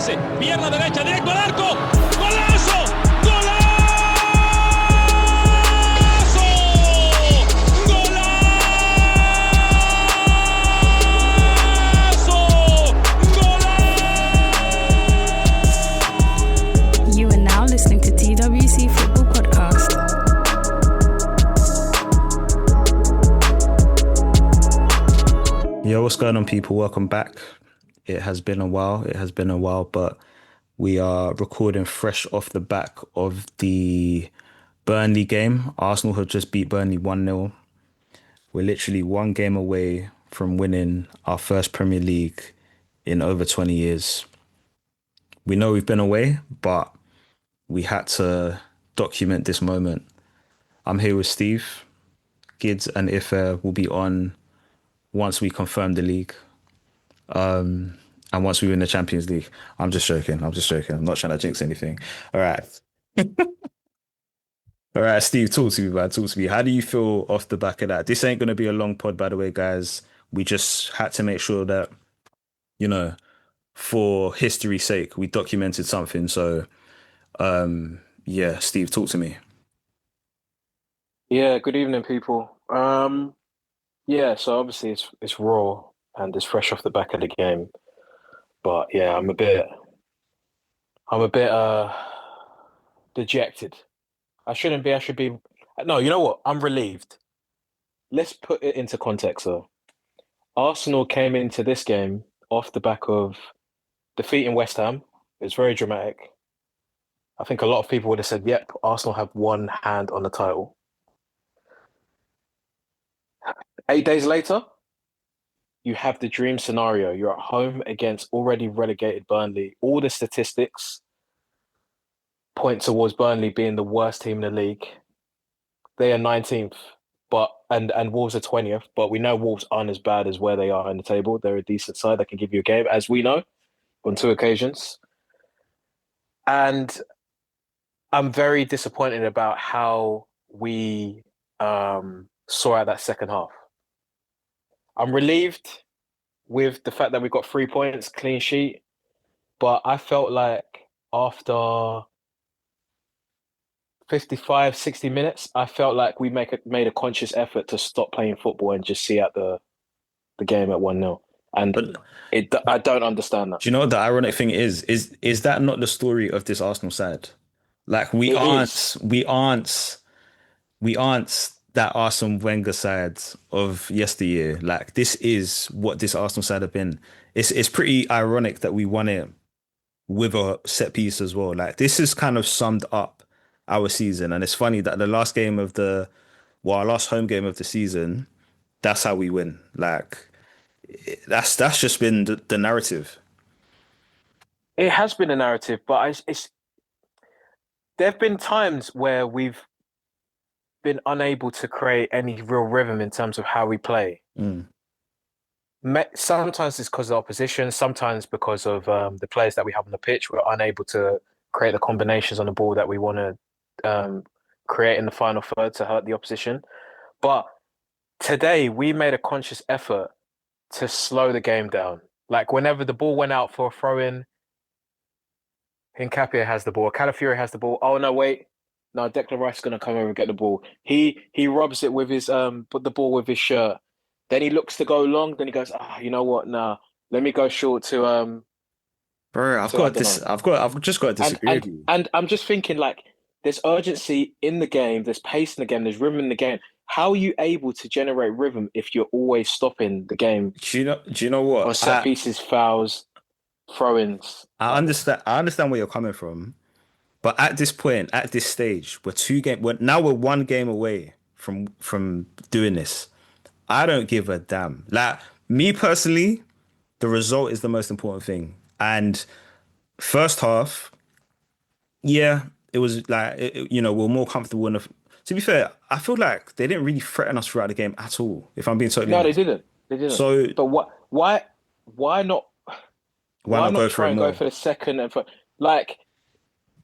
pase, pierna derecha, directo al arco, ¡golazo! ¡Golazo! ¡Golazo! ¡Golazo! You are now listening to TWC Football Podcast. Yo, what's going on, people? Welcome back. It has been a while, but we are recording fresh off the back of the Burnley game. Arsenal have just beat Burnley 1-0. We're literally one game away from winning our first Premier League in over 20 years. We know we've been away, but we had to document this moment. I'm here with Steve. Gids and Ife will be on once we confirm the league. And once we win the Champions League. I'm just joking. I'm not trying to jinx anything. All right. All right, Steve, talk to me, man. Talk to me. How do you feel off the back of that? This ain't going to be a long pod, by the way, guys. We just had to make sure that, you know, for history's sake, we documented something. So, yeah, Steve, talk to me. Yeah, good evening, people. Yeah, so obviously it's raw and it's fresh off the back of the game. But yeah, I'm a bit dejected. I shouldn't be. I should be. No, you know what? I'm relieved. Let's put it into context, though. Arsenal came into this game off the back of defeating West Ham. It's very dramatic. I think a lot of people would have said, yep, Arsenal have one hand on the title. 8 days later, you have the dream scenario. You're at home against already relegated Burnley. All the statistics point towards Burnley being the worst team in the league. They are 19th, and Wolves are 20th, but we know Wolves aren't as bad as where they are in the table. They're a decent side that can give you a game, as we know, on 2 occasions. And I'm very disappointed about how we saw out that second half. I'm relieved with the fact that we got 3 points, clean sheet, but I felt like after 55, 60 minutes, I felt like we made a conscious effort to stop playing football and just see out the game at 1-0. And I don't understand that. Do you know what the ironic thing is? Is that not the story of this Arsenal side? Like we aren't that Arsene Wenger side of yesteryear. Like this is what this Arsenal side have been. It's pretty ironic that we won it with a set piece as well. Like this has kind of summed up our season, and it's funny that our last home game of the season, that's how we win. Like that's just been the narrative. It has been a narrative, but there have been times where we've been unable to create any real rhythm in terms of how we play. Sometimes it's because of the opposition, sometimes because of the players that we have on the pitch. We're unable to create the combinations on the ball that we want to create in the final third to hurt the opposition. But today we made a conscious effort to slow the game down. Like whenever the ball went out for a throw-in, Hincapié has the ball, Calafiori has the ball. Oh no, wait. No, Declan Rice is going to come over and get the ball. He rubs it with his put the ball with his shirt. Then he looks to go long. Then he goes, you know what? Nah, let me go short to Bro, I've just got to disagree with you. And I'm just thinking, like, there's urgency in the game, there's pace in the game, there's rhythm in the game. How are you able to generate rhythm if you're always stopping the game? Do you know what? On set pieces, fouls, throw-ins. I understand where you're coming from. But at this point, at this stage, we're 1 game away from doing this. I don't give a damn. Like me personally, the result is the most important thing. And first half, yeah, it was like we're more comfortable enough. To be fair, I feel like they didn't really threaten us throughout the game at all. If I'm being totally honest. They didn't. So, but why not? Why not try and go for the second and for like?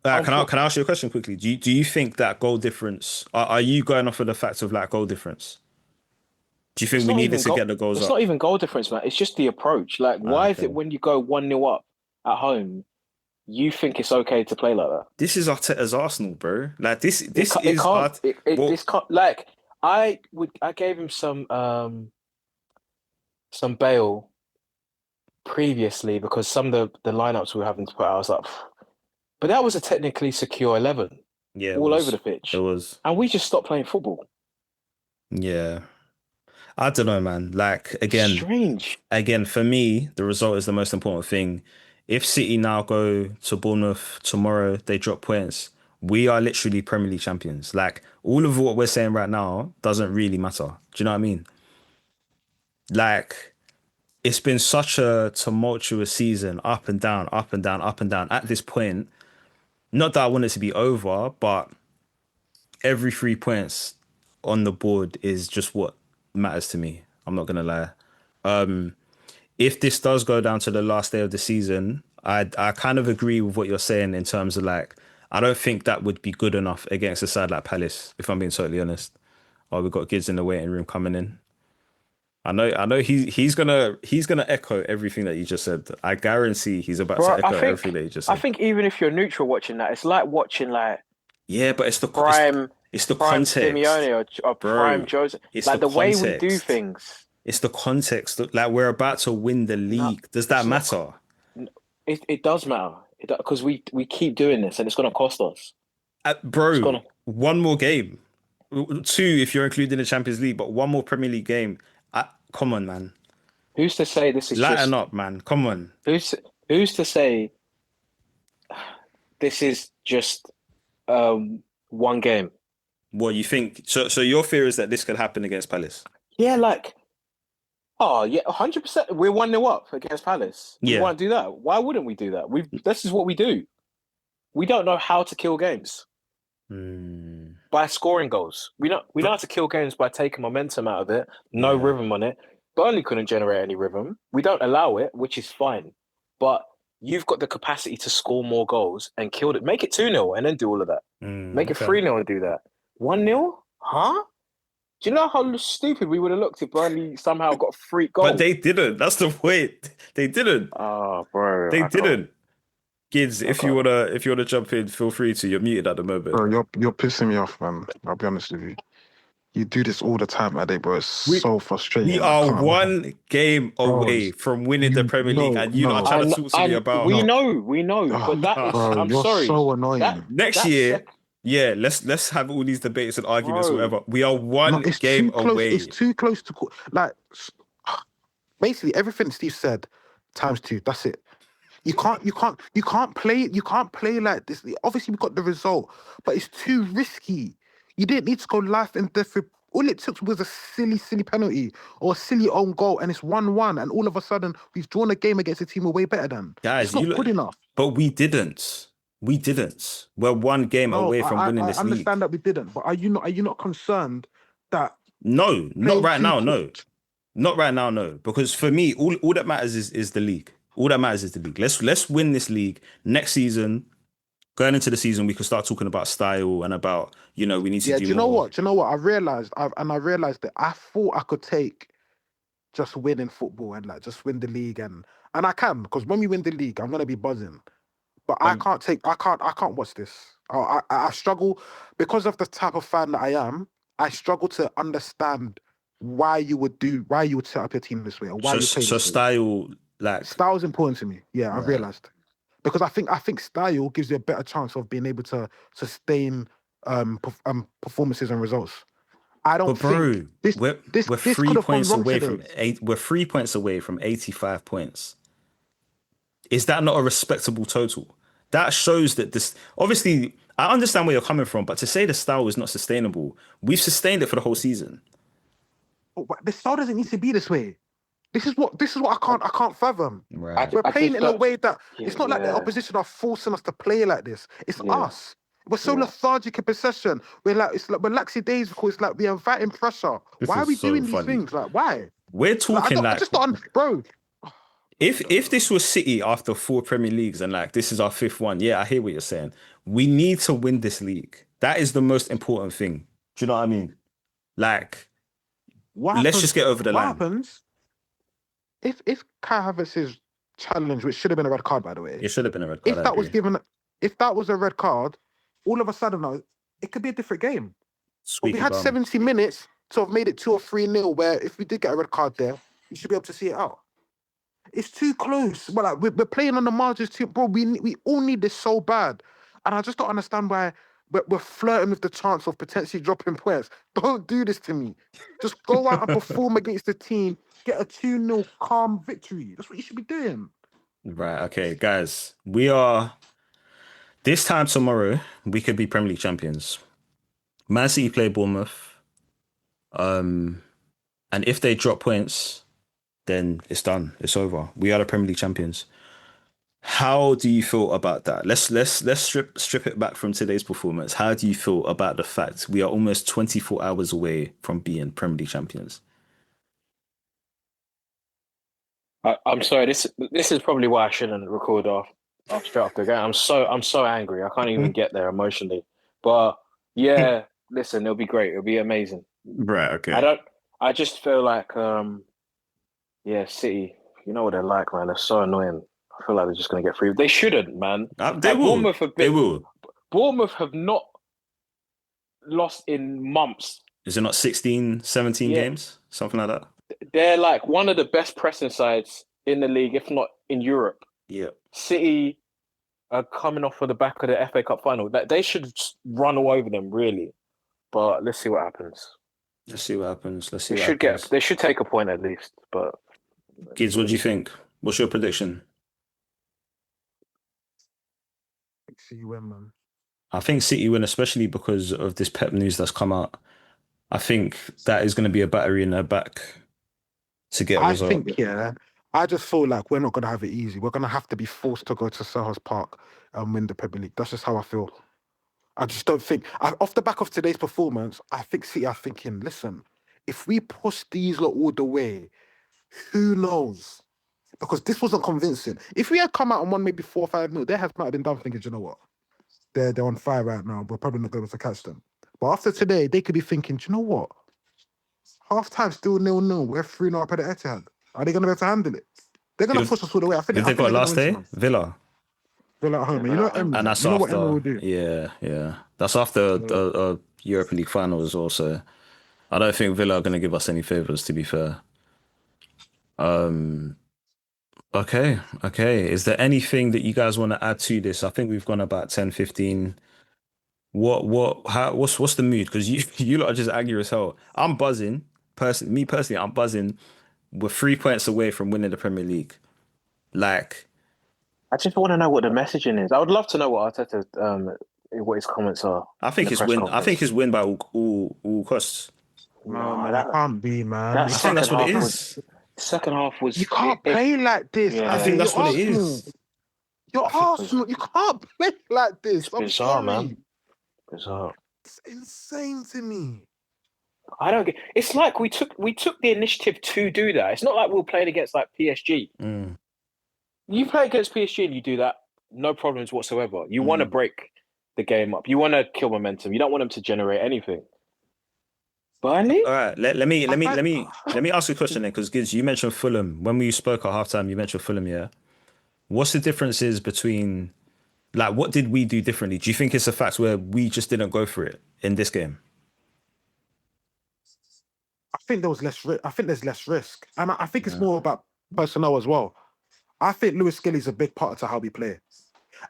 Can I ask you a question quickly? Do you think that goal difference? Are you going off of the fact of like goal difference? Do you think we needed to get the goals up? It's not even goal difference, man. It's just the approach. Like, why is it when you go 1-0 up at home, you think it's okay to play like that? This is Arteta's Arsenal, bro. Like this It is can't. art. It Well, this can't. Like I gave him some bail previously because some of the lineups we were having to put out. I was like, but that was a technically secure 11 yeah, it all over was. the It pitch, was. and we just stopped playing football. Yeah. I don't know, man. Like Strange. again, for me, the result is the most important thing. If City now go to Bournemouth tomorrow, they drop points. We are literally Premier League champions. Like all of what we're saying right now doesn't really matter. Do you know what I mean? Like it's been such a tumultuous season, up and down, up and down, up and down. At this point, not that I want it to be over, but every 3 points on the board is just what matters to me. I'm not gonna lie. If this does go down to the last day of the season, I kind of agree with what you're saying in terms of like I don't think that would be good enough against a side like Palace, if I'm being totally honest. Oh, we've got kids in the waiting room coming in. I know he's gonna echo everything that you just said. I guarantee he's about to Bro, echo everything that you just I said. think even if you're neutral watching that, it's like watching like Yeah, but it's the prime it's the prime context, Simeone or prime bro. Jose. It's the Like the way we do context. things. It's the context. Like we're about to win the No, league. Does that it's not. matter? It does matter. Because we keep doing this and it's gonna cost us. It's Bro, gonna. one more game. Two, if you're including the Champions League, but one more Premier League game. Come on, man. Who's to say this is Lighten just? up, man. Come on. Who's who's to say this is just one game? What you think? So your fear is that this could happen against Palace? Yeah, like oh yeah, 100%. We're 1-0 up against Palace. We Yeah. want to do that. Why wouldn't we do that? This is what we do. We don't know how to kill games Hmm. by scoring goals. We know how to kill games by taking momentum out of it, no Yeah. rhythm on it. Burnley couldn't generate any rhythm. We don't allow it, which is fine. But you've got the capacity to score more goals and kill it. Make it 2-0 and then do all of that. Make it Okay. 3-0 and do that. 1-0? Huh? Do you know how stupid we would have looked if Burnley somehow got 3 goals? But they didn't. That's the point. They didn't. Oh, bro. They I can't. didn't. Kids, I if you can't. wanna jump in, feel free to. You're muted at the moment. Bro, you're pissing me off, man. I'll be honest with you. You do this all the time, Ade, bro. It's We- so frustrating. We I are can't. one game away from winning the Premier League, and you lot are trying to talk to me about we know, but that is. Bro, I'm you're sorry. so annoying. next That's year. Yeah, let's have all these debates and arguments, Bro. whatever. We are one It's game too close. away. It's too close to like basically everything Steve said times 2. That's it. You can't play like this. Obviously, we got the result, but it's too risky. You didn't need to go life and death. All it took was a silly penalty or a silly own goal, and it's 1-1. And all of a sudden, we've drawn a game against a team we're way better than. Guys, It's not good enough. But we didn't. We didn't. We're one game No, away from winning I this league. understand that we didn't, but are you not concerned that No, not playing right too now. No, quick- not right now. No, because for me, all that matters is the league. All that matters is the league. Let's win this league next season. Going into the season, we can start talking about style and about we need to Yeah, do do you know more. what? Do you know what? I realized that I thought I could take just winning football and like just win the league and I can, because when we win the league, I'm gonna be buzzing. But I can't watch this. I struggle because of the type of fan that I am. I struggle to understand why you would set up your team this way or why you play So this way. style, like Style is important to me. Yeah, I've Right. realized because I think style gives you a better chance of being able to sustain performances and results. I don't But bro, think this we're this we're this 3 could have gone points wrong away today. from 8. We're 3 points away from 85 points. Is that not a respectable total? That shows that this obviously I understand where you're coming from, but to say the style is not sustainable, we've sustained it for the whole season. But the style doesn't need to be this way. This is what I can't fathom. Right. We're I playing just in a don't- way that it's not like the Yeah. opposition are forcing us to play like this. It's Yeah. us. We're so Yeah. lethargic in possession. We're lackadaisical. It's like we're inviting pressure. This Why is are we so doing these funny. things? Like why? We're Like, talking I like just don't, bro. if this was City after 4 Premier Leagues and like this is our 5th one, yeah, I hear what you're saying. We need to win this league. That is the most important thing. Do you know what I mean? Like, What let's happens- just get over the what line. happens if Kai Havertz is challenge, which should have been a red card, by the way. It should have been a red card. If that was given, if that was a red card, all of a sudden now it could be a different game. But we had 70 minutes to have made it 2 or 3-0. Where if we did get a red card there, we should be able to see it out. It's too close. Well, like, we're playing on the margins too, bro. We all need this so bad, and I just don't understand why we're flirting with the chance of potentially dropping points. Don't do this to me. Just go out and perform against the team. Get a 2-0 calm victory. That's what you should be doing. Right. Okay, guys. We are this time tomorrow. We could be Premier League champions. Man City play Bournemouth. And if they drop points, then it's done. It's over. We are the Premier League champions. How do you feel about that? Let's strip it back from today's performance. How do you feel about the fact we are almost 24 hours away from being Premier League champions? I'm sorry. This is probably why I shouldn't record straight after the game. I'm so angry. I can't even get there emotionally. But yeah, listen, it'll be great. It'll be amazing. Right. Okay. I just feel like City. You know what they're like, man. They're so annoying. I feel like they're just going to get free. They shouldn't, man. They will. They will. Bournemouth have not lost in months. Is it not 16, 17 games? Something like that? They're like one of the best pressing sides in the league, if not in Europe. Yeah. City are coming off of the back of the FA Cup final. They should run all over them, really. But let's see what happens. They should take a point at least. But Gids, what do you think? What's your prediction? City win, man. I think City win, especially because of this Pep news that's come out. I think that is going to be a battery in their back to get a result. I just feel like we're not going to have it easy. We're going to have to be forced to go to Selhurst Park and win the Premier League. That's just how I feel. I just don't think, off the back of today's performance, I think City are thinking, listen, if we push these lot all the way, who knows? Because this wasn't convincing. If we had come out and won maybe 4 or 5-0, they might have been done thinking, you know what? They're on fire right now. We're probably not going to catch them. But after today, they could be thinking, do you know what? Half time still 0-0. We're 3-0 up at the Etihad. Are they going to be able to handle it? They're going to push us all the way. I think they got last day? Villa at home. You know what Emery, and that's you know after. What Emery will do. Yeah. That's after a Europa League final as well. So I don't think Villa are going to give us any favours, to be fair. Okay. Is there anything that you guys want to add to this? I think we've gone about 10, 15. What's the mood? Because you lot are just angry as hell. I'm buzzing. Personally, I'm buzzing. We're 3 points away from winning the Premier League. Like, I just want to know what the messaging is. I would love to know what Arteta, what his comments are. I think his win. I think his win by all costs. No, man, that can't be, man. I think that's what it is. Second half was. You can't play like this. Yeah. I think that's what it is. You're Arsenal. You can't play like this. It's bizarre, man. Bizarre. It's insane to me. I don't get. It's like we took the initiative to do that. It's not like we played against like PSG. You play against PSG and you do that, no problems whatsoever. You want to break the game up. You want to kill momentum. You don't want them to generate anything. Burnley? All right, let me ask you a question then, because Gids, you mentioned Fulham. When we spoke at halftime, you mentioned Fulham, yeah? What's the differences between, like, what did we do differently? Do you think it's a fact where we just didn't go for it in this game? I think there was less risk. I think there's less risk. And I think it's more about personnel as well. I think Lewis Skelly's a big part to how we play.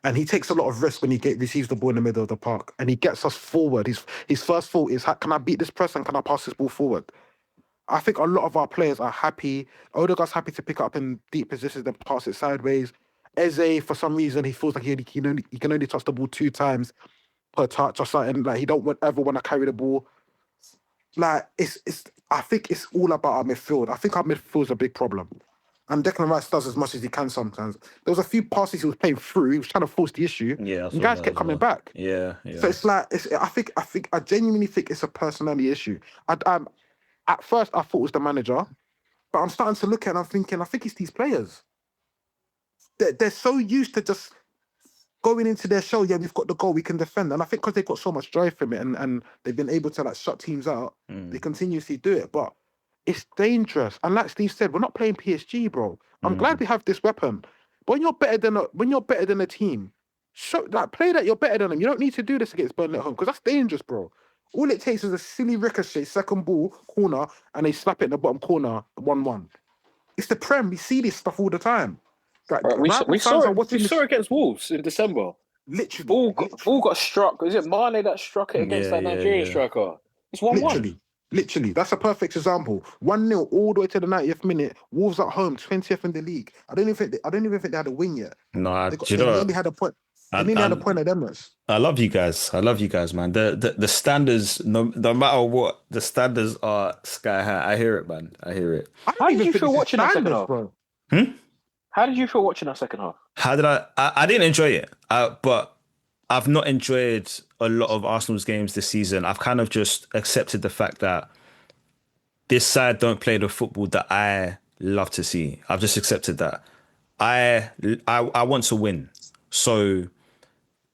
And he takes a lot of risk when he receives the ball in the middle of the park. And he gets us forward. His first thought is, can I beat this press and can I pass this ball forward? I think a lot of our players are happy. Odegaard's happy to pick up in deep positions and pass it sideways. Eze, for some reason, he feels like he can only touch the ball 2 times per touch or something. Like, he don't ever want to carry the ball. Like, I think it's all about our midfield. I think our midfield is a big problem. And Declan Rice does as much as he can sometimes. There was a few passes he was playing through. He was trying to force the issue. Yeah, and guys kept coming back. Yeah. So it's like, I genuinely think it's a personality issue. At first, I thought it was the manager, but I'm starting to look at it and I'm thinking, I think it's these players. They're so used to just going into their show, yeah, we've got the goal, we can defend. And I think because they've got so much joy from it and they've been able to, like, shut teams out, they continuously do it. But it's dangerous. And like Steve said, we're not playing PSG, bro. I'm glad we have this weapon. But when you're better than a team, play that you're better than them. You don't need to do this against Burnley at home because that's dangerous, bro. All it takes is a silly ricochet, second ball, corner, and they slap it in the bottom corner, 1-1. It's the Prem. We see this stuff all the time. Like, Right, we rival saw fans are it. We watching saw this it against Wolves in December. literally, Ball got struck. Is it Mane that struck it against that Nigerian striker? It's 1-1. literally. That's a perfect example. 1-0 all the way to the 90th minute. Wolves at home, 20th in the league. I don't even think they had a win yet. No, They nearly had a point. They nearly had a point at Emirates. I love you guys. I love you guys, man. The standards, no matter what, the standards are sky high. I hear it, man. I hear it. How did you feel watching that second half? Bro. How did you feel watching that second half? How did I didn't enjoy it, but I've not enjoyed a lot of Arsenal's games this season. I've kind of just accepted the fact that this side don't play the football that I love to see. I've just accepted that. I want to win. So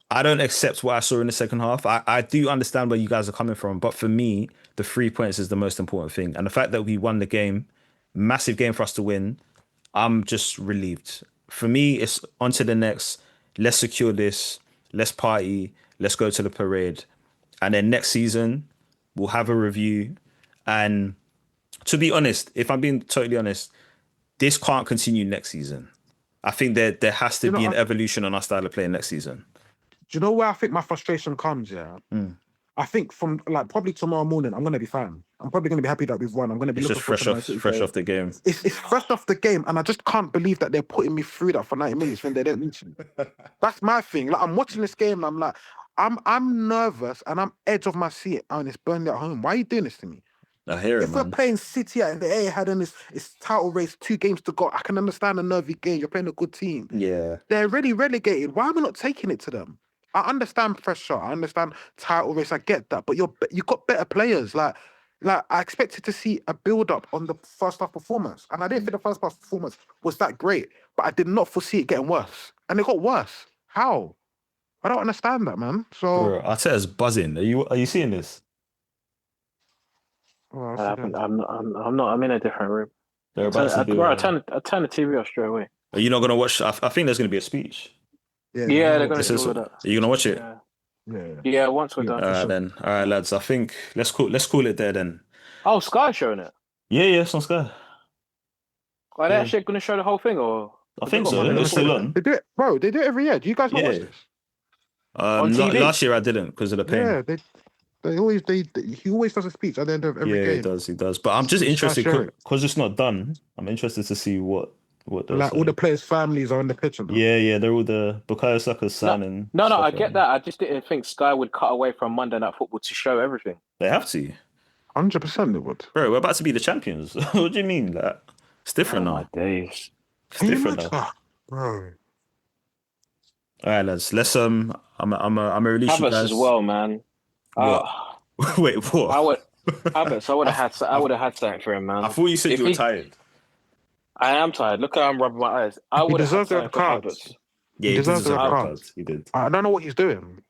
I don't accept what I saw in the second half. I do understand where you guys are coming from, but for me, the 3 points is the most important thing. And the fact that we won the game, massive game for us to win, I'm just relieved. For me, it's on to the next. Let's secure this. Let's party. Let's go to the parade. And then next season, we'll have a review. And to be honest, if I'm being totally honest, this can't continue next season. I think there has to be an evolution on our style of playing next season. Do you know where I think my frustration comes? Yeah, I think from probably tomorrow morning, I'm gonna be fine. I'm probably gonna be happy that we've won. I'm gonna be It's looking just fresh off the game. It's fresh off the game, and I just can't believe that they're putting me through that for 90 minutes when they don't need to. That's my thing. Like, I'm watching this game, and I'm like, I'm nervous, and I'm edge of my seat, and it's Burnley at home. Why are you doing this to me? I hear it, If we're playing City at the Etihad and it's title race, 2 games to go, I can understand a nervy game. You're playing a good team. Yeah. They're already relegated. Why am I not taking it to them? I understand pressure. I understand title race. I get that. But you got better players. Like I expected to see a build-up on the first half performance. And I didn't think the first half performance was that great. But I did not foresee it getting worse. And it got worse. How? I don't understand that, man. So Bro, Arteta's buzzing. Are you seeing this? Oh, I'm not. I'm in a different room. They're about to do. I turn the TV off straight away. Are you not gonna watch? I think there's gonna be a speech. Yeah, they're gonna do all that. Are you gonna watch it? Yeah. Once we're done. All right then. All right, lads. I think let's call it there then. Oh, Sky's showing it. Yeah, it's on Sky. Are they actually going to show the whole thing, or? I think so. It's still on. They do it, bro. They do it every year. Do you guys not watch this? On TV? Last year I didn't because of the pain. Yeah, he always does a speech at the end of every game. He does. But I'm just interested because it's not done. I'm interested to see what like all the players' families are on the pitch. Yeah, they're all the Bukayo Saka's son and. No, I get that. I just didn't think Sky would cut away from Monday Night Football to show everything. They have to. 100% they would. Bro, we're about to be the champions. What do you mean? Like, it's different now. My days. It's different now. Bro. All right, lads. Let's I'm a release Havertz you guys as well, man. Wait, what? Havertz. I would have had something for him, man. I thought you said you were tired. I am tired. Look how I'm rubbing my eyes. I would have had something for Havertz. Yeah, he deserves a card. He did. I don't know what he's doing.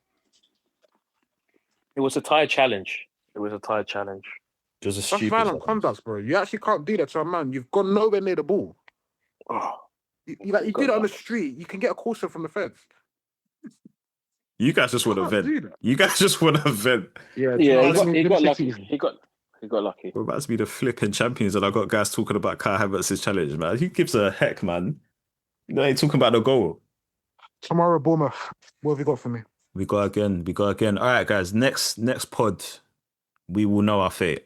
It was a tired challenge. It was a That's stupid violent conduct, bro. You actually can't do that to a man. You've gone nowhere near the ball. Oh, you did it on the street. You can get a caution from the fence. You guys just want to vent. You guys just want to vent. Yeah. He got lucky. He got lucky. We're about to be the flipping champions, and I got guys talking about Kai Havertz's challenge, man. Who gives a heck, man? You ain't talking about the goal. Tomorrow, Bournemouth. What have you got for me? We go again. All right, guys. Next pod, we will know our fate.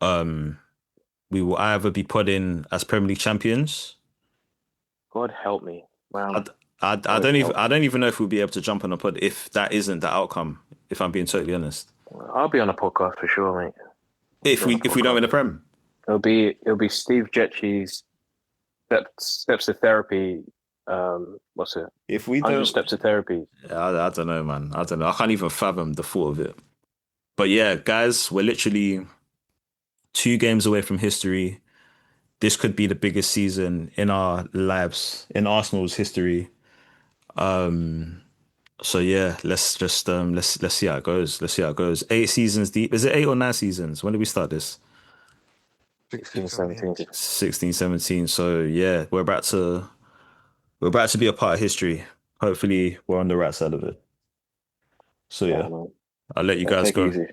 We will either be put in as Premier League champions. God help me. Wow. I don't even know if we'll be able to jump on a pod if that isn't the outcome. If I'm being totally honest, I'll be on a podcast for sure, mate. If we don't win the Prem, it'll be Steve Jetchy's steps to therapy. What's it? If we 100 don't steps to therapy. I don't know, man. I don't know. I can't even fathom the thought of it. But yeah, guys, we're literally 2 games away from history. This could be the biggest season in our lives, in Arsenal's history. So yeah, let's just let's see how it goes. 8 seasons deep. Is it 8 or 9 seasons? When did we start this? 16, 17. 16, 17. So yeah, we're about to we're about to be a part of history. Hopefully, we're on the right side of it. So yeah, man. I'll let you Yeah, guys take it go. easy.